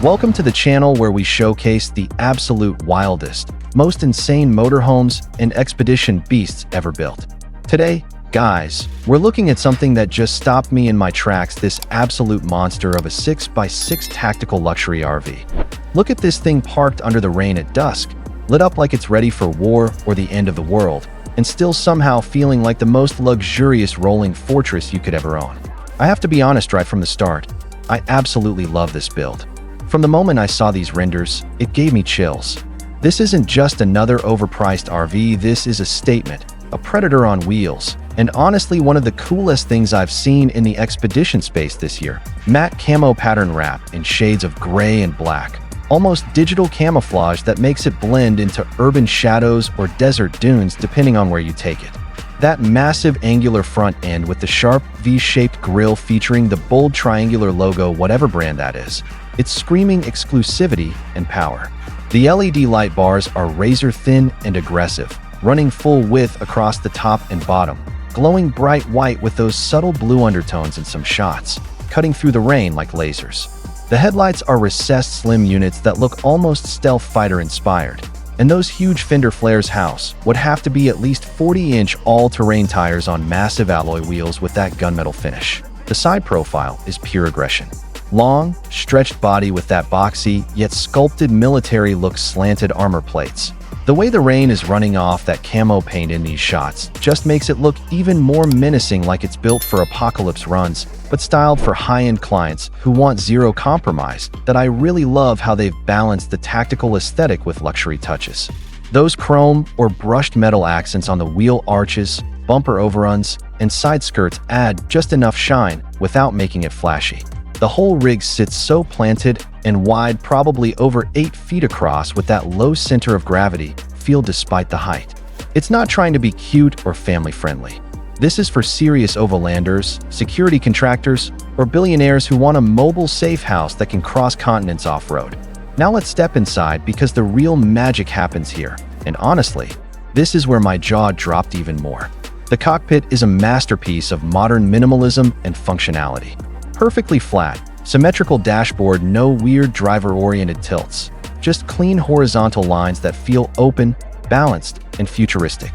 Welcome to the channel where we showcase the absolute wildest, most insane motorhomes and expedition beasts ever built. Today, guys, we're looking at something that just stopped me in my tracks, this absolute monster of a 6x6 tactical luxury RV. Look at this thing parked under the rain at dusk, lit up like it's ready for war or the end of the world, and still somehow feeling like the most luxurious rolling fortress you could ever own. I have to be honest right from the start, I absolutely love this build. From the moment I saw these renders, it gave me chills. This isn't just another overpriced RV, this is a statement, a predator on wheels, and honestly one of the coolest things I've seen in the expedition space this year. Matte camo pattern wrap in shades of gray and black, almost digital camouflage that makes it blend into urban shadows or desert dunes depending on where you take it. That massive angular front end with the sharp V-shaped grille featuring the bold triangular logo, whatever brand that is. It's screaming exclusivity and power. The LED light bars are razor thin and aggressive, running full width across the top and bottom, glowing bright white with those subtle blue undertones in some shots, cutting through the rain like lasers. The headlights are recessed slim units that look almost stealth fighter inspired. And those huge fender flares house would have to be at least 40-inch all-terrain tires on massive alloy wheels with that gunmetal finish. The side profile is pure aggression. Long, stretched body with that boxy, yet sculpted military look slanted armor plates. The way the rain is running off that camo paint in these shots just makes it look even more menacing, like it's built for apocalypse runs, but styled for high-end clients who want zero compromise. That I really love how they've balanced the tactical aesthetic with luxury touches. Those chrome or brushed metal accents on the wheel arches, bumper overruns, and side skirts add just enough shine without making it flashy. The whole rig sits so planted and wide, probably over 8 feet across, with that low center of gravity feel despite the height. It's not trying to be cute or family-friendly. This is for serious overlanders, security contractors, or billionaires who want a mobile safe house that can cross continents off-road. Now let's step inside, because the real magic happens here. And honestly, this is where my jaw dropped even more. The cockpit is a masterpiece of modern minimalism and functionality. Perfectly flat, symmetrical dashboard, no weird driver-oriented tilts, just clean horizontal lines that feel open, balanced, and futuristic.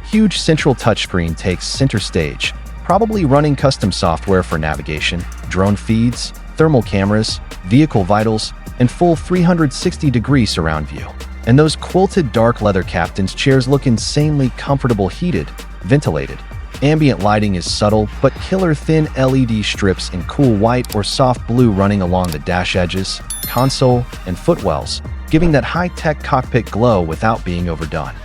Huge central touchscreen takes center stage, probably running custom software for navigation, drone feeds, thermal cameras, vehicle vitals, and full 360-degree surround view. And those quilted dark leather captain's chairs look insanely comfortable, heated, ventilated. Ambient lighting is subtle but killer, thin LED strips in cool white or soft blue running along the dash edges, console, and footwells, giving that high-tech cockpit glow without being overdone.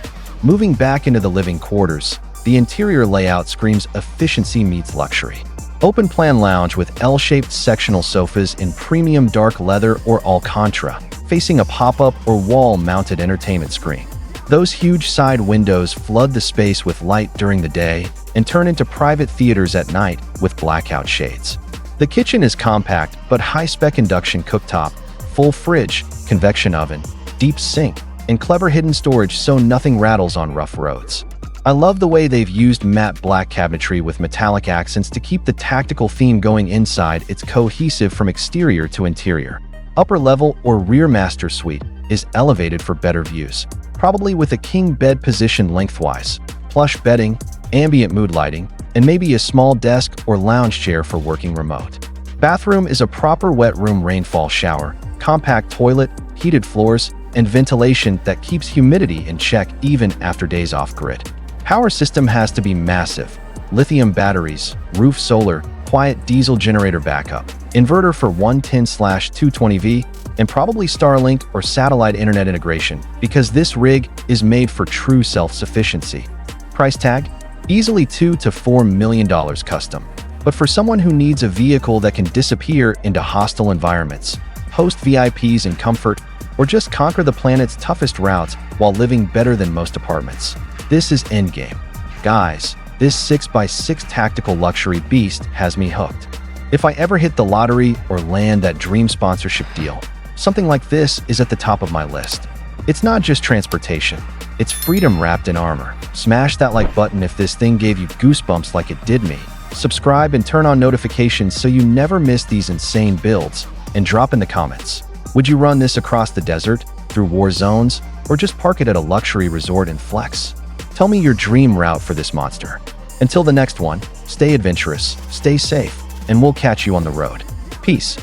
Moving back into the living quarters, the interior layout screams efficiency meets luxury. Open-plan lounge with L-shaped sectional sofas in premium dark leather or Alcantara, facing a pop-up or wall-mounted entertainment screen. Those huge side windows flood the space with light during the day and turn into private theaters at night with blackout shades. The kitchen is compact but high-spec induction cooktop, full fridge, convection oven, deep sink, and clever hidden storage so nothing rattles on rough roads. I love the way they've used matte black cabinetry with metallic accents to keep the tactical theme going inside. It's cohesive from exterior to interior. Upper level or rear master suite is elevated for better views, probably with a king bed positioned lengthwise, plush bedding, ambient mood lighting, and maybe a small desk or lounge chair for working remote. Bathroom is a proper wet room rainfall shower, compact toilet, heated floors, and ventilation that keeps humidity in check even after days off-grid. Power system has to be massive. Lithium batteries, roof solar, quiet diesel generator backup, inverter for 110/220V, and probably Starlink or satellite internet integration, because this rig is made for true self-sufficiency. Price tag? Easily $2 to $4 million custom. But for someone who needs a vehicle that can disappear into hostile environments, host VIPs in comfort, or just conquer the planet's toughest routes while living better than most apartments, this is endgame. Guys, this 6x6 tactical luxury beast has me hooked. If I ever hit the lottery or land that dream sponsorship deal, something like this is at the top of my list. It's not just transportation, it's freedom wrapped in armor. Smash that like button if this thing gave you goosebumps like it did me. Subscribe and turn on notifications so you never miss these insane builds. And drop in the comments, Would you run this across the desert, through war zones, or just park it at a luxury resort and flex? Tell me your dream route for this monster. Until the next one, stay adventurous, stay safe, and we'll catch you on the road. Peace.